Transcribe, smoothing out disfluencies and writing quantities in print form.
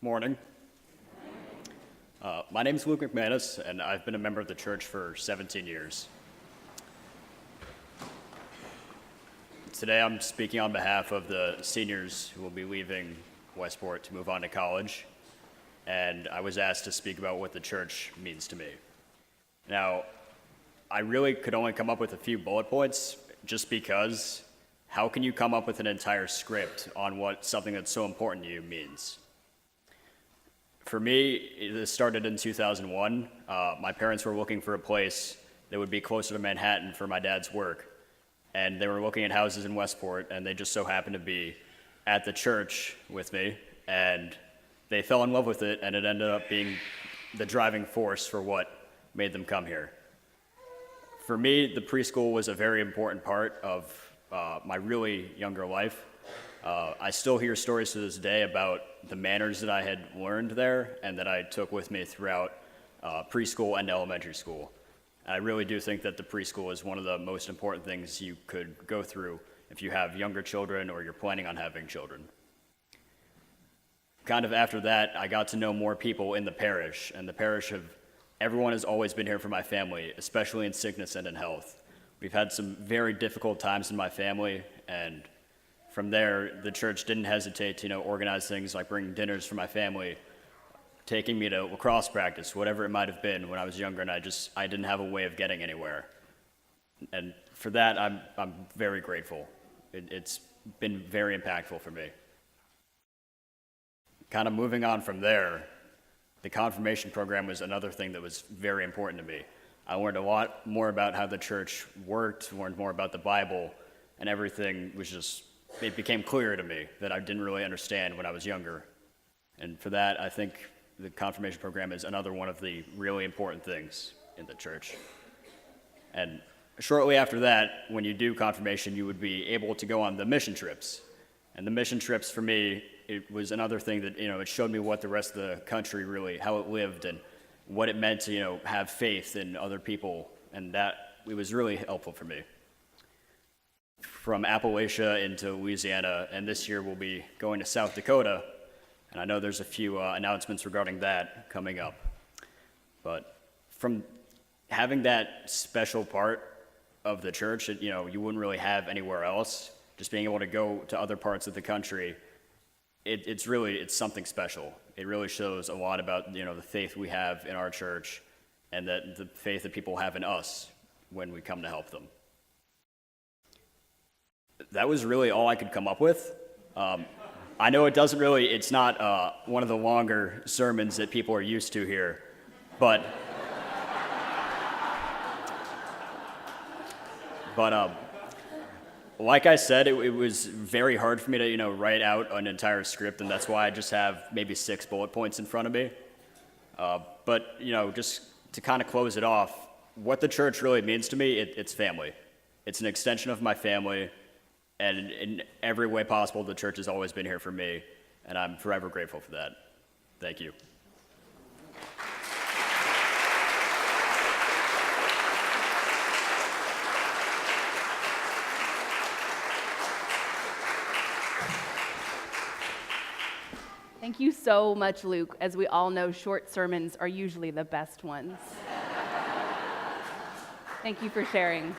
Morning. My name is Luke McManus, and I've been a member of the church for 17 years. Today I'm speaking on behalf of the seniors who will be leaving Westport to move on to college, and I was asked to speak about what the church means to me. Now, I really could only come up with a few bullet points just because how can you come up with an entire script on what something that's so important to you means? For me, this started in 2001. My parents were looking for a place that would be closer to Manhattan for my dad's work. And they were looking at houses in Westport, and they just so happened to be at the church with me. And they fell in love with it, and it ended up being the driving force for what made them come here. For me, the preschool was a very important part of my really younger life. I still hear stories to this day about the manners that I had learned there and that I took with me throughout preschool and elementary school. I really do think that the preschool is one of the most important things you could go through if you have younger children or you're planning on having children. Kind of after that, I got to know more people in the parish, and the parish everyone has always been here for my family, especially in sickness and in health. We've had some very difficult times in my family, and from there, the church didn't hesitate to, organize things like bringing dinners for my family, taking me to lacrosse practice, whatever it might have been when I was younger, and I didn't have a way of getting anywhere. And for that, I'm very grateful. It's been very impactful for me. Kind of moving on from there, the confirmation program was another thing that was very important to me. I learned a lot more about how the church worked, learned more about the Bible, and everything it became clear to me that I didn't really understand when I was younger. And for that, I think the confirmation program is another one of the really important things in the church. And shortly after that, when you do confirmation, you would be able to go on the mission trips. And the mission trips for me, it was another thing that, it showed me what the rest of the country really, how it lived and what it meant to, have faith in other people. And that, it was really helpful for me. From Appalachia into Louisiana, and this year we'll be going to South Dakota, and I know there's a few announcements regarding that coming up. But from having that special part of the church that you wouldn't really have anywhere else, just being able to go to other parts of the country, it's something special. It really shows a lot about the faith we have in our church, and that the faith that people have in us when we come to help them. That was really all I could come up with. I know it's not one of the longer sermons that people are used to here, but like I said, it was very hard for me to write out an entire script, and that's why I just have maybe 6 bullet points in front of me. But just to kind of close it off, what the church really means to me, it's family. It's an extension of my family. And in every way possible, the church has always been here for me, and I'm forever grateful for that. Thank you. Thank you so much, Luke. As we all know, short sermons are usually the best ones. Thank you for sharing.